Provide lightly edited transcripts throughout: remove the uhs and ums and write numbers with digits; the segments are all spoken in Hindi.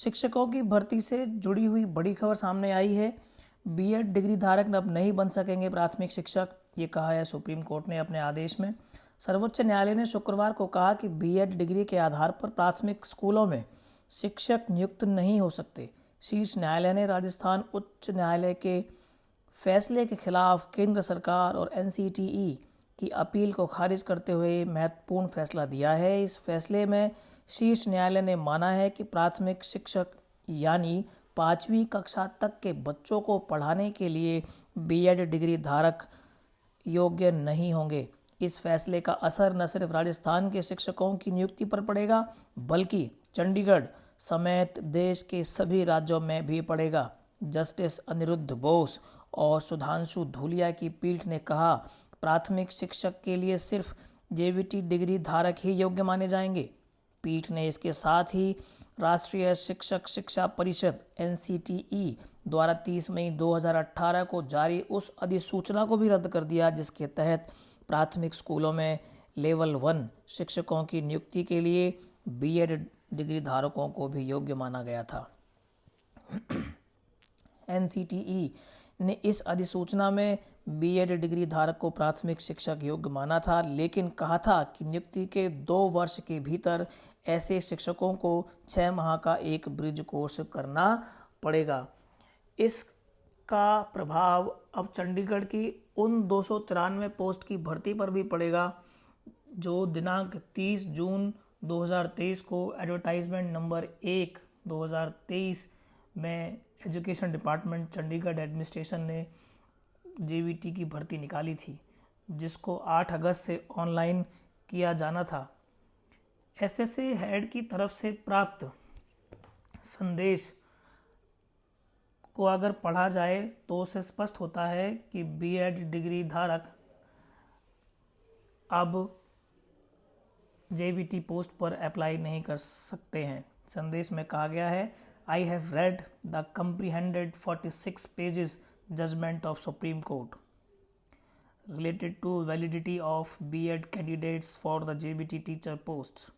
शिक्षकों की भर्ती से जुड़ी हुई बड़ी खबर सामने आई है। बीएड डिग्री धारक अब नहीं बन सकेंगे प्राथमिक शिक्षक, ये कहा है सुप्रीम कोर्ट ने अपने आदेश में। सर्वोच्च न्यायालय ने शुक्रवार को कहा कि बीएड डिग्री के आधार पर प्राथमिक स्कूलों में शिक्षक नियुक्त नहीं हो सकते। शीर्ष न्यायालय ने राजस्थान उच्च न्यायालय के फैसले के खिलाफ केंद्र सरकार और एनसीटीई की अपील को खारिज करते हुए महत्वपूर्ण फैसला दिया है। इस फैसले में शीर्ष न्यायालय ने माना है कि प्राथमिक शिक्षक यानी 5वीं कक्षा तक के बच्चों को पढ़ाने के लिए बीएड डिग्री धारक योग्य नहीं होंगे। इस फैसले का असर न सिर्फ राजस्थान के शिक्षकों की नियुक्ति पर पड़ेगा, बल्कि चंडीगढ़ समेत देश के सभी राज्यों में भी पड़ेगा। जस्टिस अनिरुद्ध बोस और सुधांशु धूलिया की पीठ ने कहा, प्राथमिक शिक्षक के लिए सिर्फ जेबीटी डिग्री धारक ही योग्य माने जाएंगे। पीठ ने इसके साथ ही राष्ट्रीय शिक्षक शिक्षा परिषद एनसीटीई द्वारा 30 मई 2018 को जारी उस अधिसूचना को भी रद्द कर दिया, जिसके तहत प्राथमिक स्कूलों में लेवल 1 शिक्षकों की नियुक्ति के लिए बीएड डिग्री धारकों को भी योग्य माना गया था। एनसीटीई ने इस अधिसूचना में बीएड डिग्री धारक को प्राथमिक शिक्षक योग्य माना था, लेकिन कहा था कि नियुक्ति के 2 वर्ष के भीतर ऐसे शिक्षकों को 6 माह का एक ब्रिज कोर्स करना पड़ेगा। इसका प्रभाव अब चंडीगढ़ की उन 293 पोस्ट की भर्ती पर भी पड़ेगा, जो दिनांक 30 जून 2023 को एडवर्टाइजमेंट नंबर 1 2023 में एजुकेशन डिपार्टमेंट चंडीगढ़ एडमिनिस्ट्रेशन ने जेबीटी की भर्ती निकाली थी, जिसको 8 अगस्त से ऑनलाइन किया जाना था। एसएसए हेड की तरफ से प्राप्त संदेश को अगर पढ़ा जाए तो उससे स्पष्ट होता है कि बीएड डिग्री धारक अब जेबीटी पोस्ट पर अप्लाई नहीं कर सकते हैं। संदेश में कहा गया है, I have read the comprehended 46 pages judgment of Supreme Court related to validity of BEd candidates for the JBT teacher posts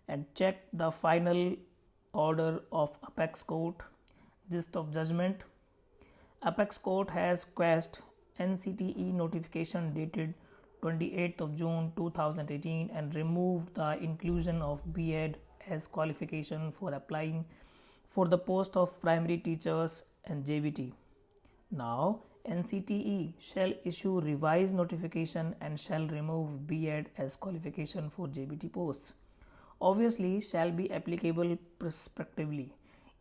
and checked the final order of Apex Court. Gist of judgment: Apex Court has quashed NCTE notification dated 28th of June 2018 and removed the inclusion of BEd as qualification for applying for the post of primary teachers and JBT. Now, NCTE shall issue revised notification and shall remove BEd as qualification for JBT posts. Obviously, shall be applicable prospectively.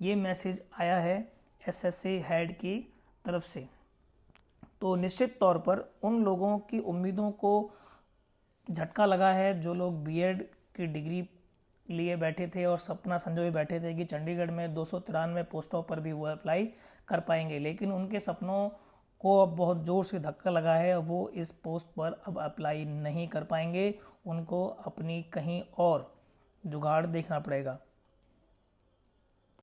ये मैसेज आया है एसएसए हेड की तरफ से। तो निश्चित तौर पर उन लोगों की उम्मीदों को झटका लगा है जो लोग बीएड की डिग्री लिए बैठे थे और सपना संजोए बैठे थे कि चंडीगढ़ में 293 पोस्टों पर भी वो अप्लाई कर पाएंगे, लेकिन उनके सपनों को अब बहुत ज़ोर से धक्का लगा है। वो इस पोस्ट पर अब अप्लाई नहीं कर पाएंगे, उनको अपनी कहीं और जुगाड़ देखना पड़ेगा।